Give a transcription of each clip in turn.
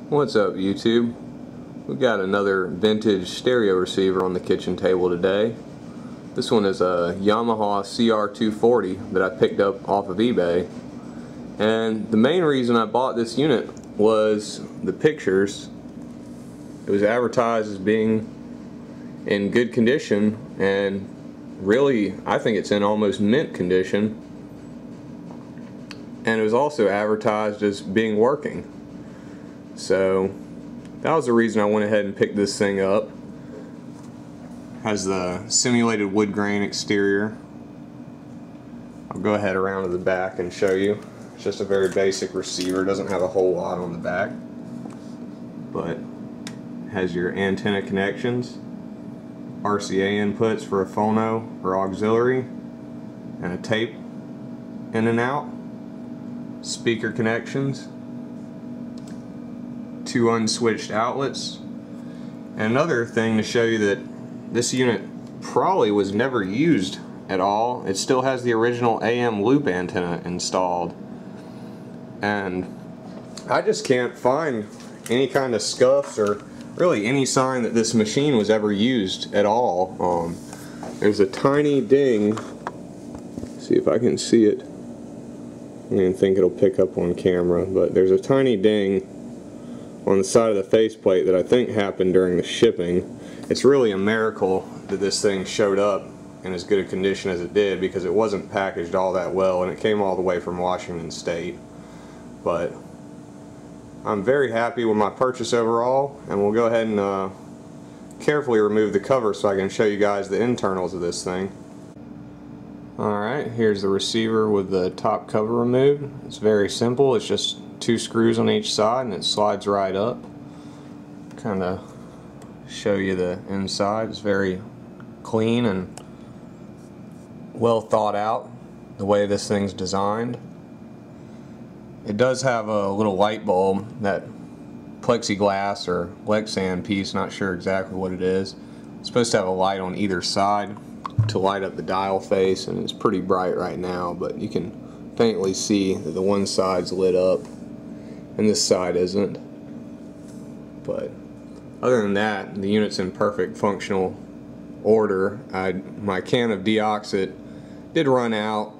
What's up, YouTube? We've got another vintage stereo receiver on the kitchen table today. This one is a Yamaha CR-240 that I picked up off of eBay. And the main reason I bought this unit was the pictures. It was advertised as being in good condition, and really I think it's in almost mint condition. And it was also advertised as being working. So that was the reason I went ahead and picked this thing up. Has the simulated wood grain exterior. I'll go ahead around to the back and show you. It's just a very basic receiver, doesn't have a whole lot on the back, but has your antenna connections, RCA inputs for a phono or auxiliary, and a tape in and out, speaker connections, 2 unswitched outlets. And another thing to show you that this unit probably was never used at all, it still has the original AM loop antenna installed. And I just can't find any kind of scuffs or really any sign that this machine was ever used at all. There's a tiny ding. See if I can see it. I don't even think it'll pick up on camera, but there's a tiny ding on the side of the faceplate that I think happened during the shipping. It's really a miracle that this thing showed up in as good a condition as it did, because it wasn't packaged all that well and it came all the way from Washington State. But I'm very happy with my purchase overall, and we'll go ahead and carefully remove the cover so I can show you guys the internals of this thing. Alright, here's the receiver with the top cover removed. It's very simple, it's just 2 screws on each side and it slides right up. Kind of show you the inside. It's very clean and well thought out, the way this thing's designed. It does have a little light bulb, that plexiglass or Lexan piece, not sure exactly what it is. It's supposed to have a light on either side to light up the dial face, and it's pretty bright right now, but you can faintly see that the one side's lit up and this side isn't. But other than that, the unit's in perfect functional order. My can of deoxit did run out.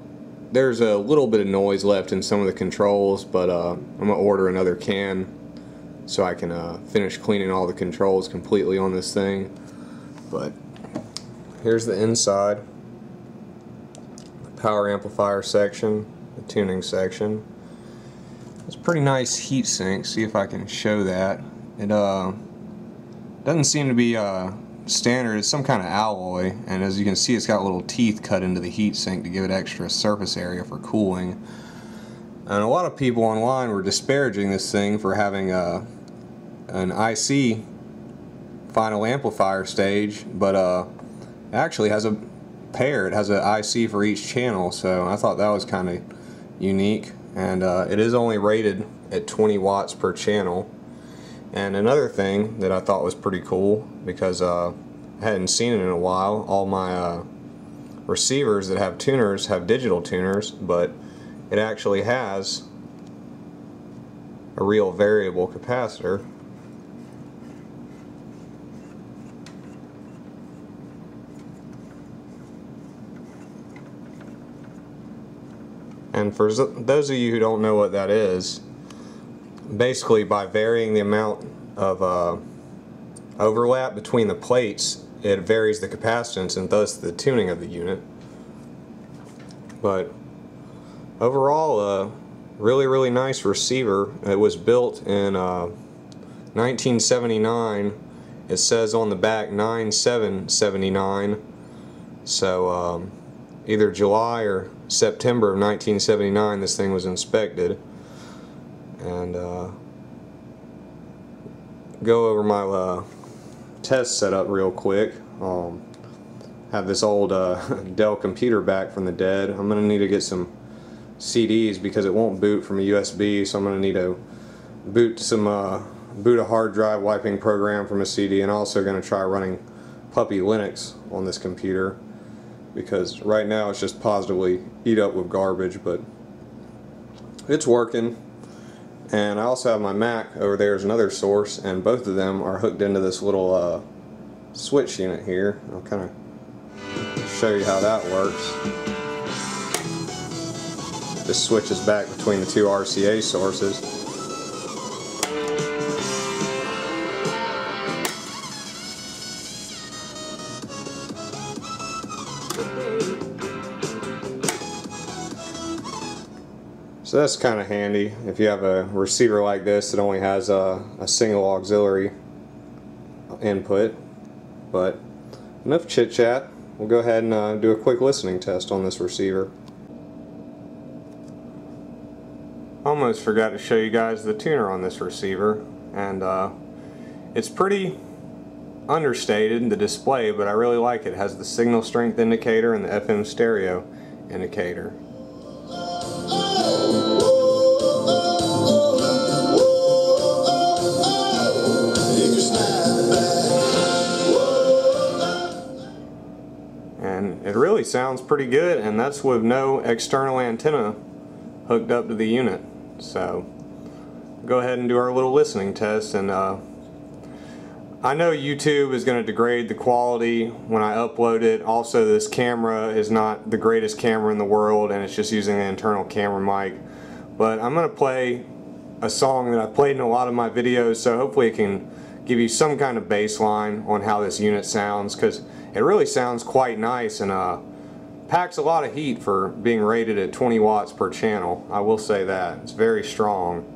There's a little bit of noise left in some of the controls, but I'm going to order another can so I can finish cleaning all the controls completely on this thing. But here's the inside, the power amplifier section, the tuning section. It's a pretty nice heat sink. See if I can show that. It doesn't seem to be standard. It's some kind of alloy, and as you can see, it's got little teeth cut into the heat sink to give it extra surface area for cooling. And a lot of people online were disparaging this thing for having an IC final amplifier stage, but it actually has a pair. It has an IC for each channel, so I thought that was kind of unique. And it is only rated at 20 watts per channel. And another thing that I thought was pretty cool, because I hadn't seen it in a while, all my receivers that have tuners have digital tuners, but it actually has a real variable capacitor. And for those of you who don't know what that is, basically by varying the amount of overlap between the plates, it varies the capacitance and thus the tuning of the unit. But overall, really nice receiver. It was built in 1979. It says on the back 9/7/79, so either July or September of 1979 this thing was inspected. And go over my test setup real quick. Have this old Dell computer back from the dead. I'm going to need to get some CDs because it won't boot from a USB, so I'm going to need to boot a hard drive wiping program from a CD, and also going to try running Puppy Linux on this computer, because right now it's just positively eat up with garbage, but it's working. And I also have my Mac over there as another source, and both of them are hooked into this little switch unit here. I'll kind of show you how that works. This switches back between the two RCA sources. So that's kind of handy if you have a receiver like this that only has a single auxiliary input. But enough chit chat, we'll go ahead and do a quick listening test on this receiver. Almost forgot to show you guys the tuner on this receiver, and it's pretty understated in the display, but I really like it. It has the signal strength indicator and the FM stereo indicator. And it really sounds pretty good, and that's with no external antenna hooked up to the unit. So go ahead and do our little listening test. And I know YouTube is going to degrade the quality when I upload it. Also, this camera is not the greatest camera in the world, and it's just using an internal camera mic. But I'm going to play a song that I've played in a lot of my videos, so hopefully it can give you some kind of baseline on how this unit sounds, because it really sounds quite nice and packs a lot of heat for being rated at 20 watts per channel. I will say that. It's very strong.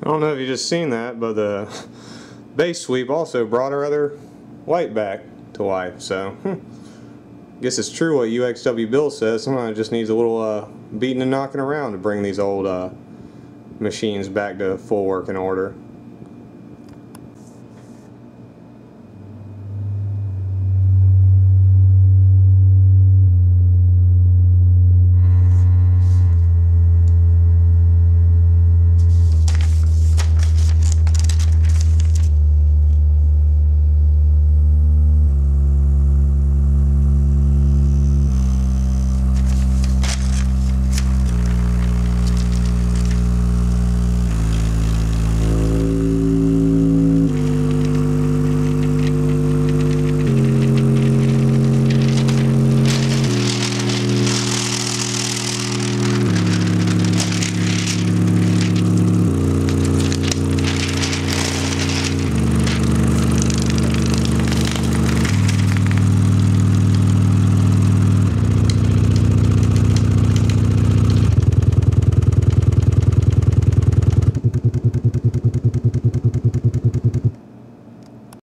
I don't know if you just seen that, but the bass sweep also brought our other light back to life. So guess it's true what UXW Bill says. Sometimes it just needs a little beating and knocking around to bring these old machines back to full working order.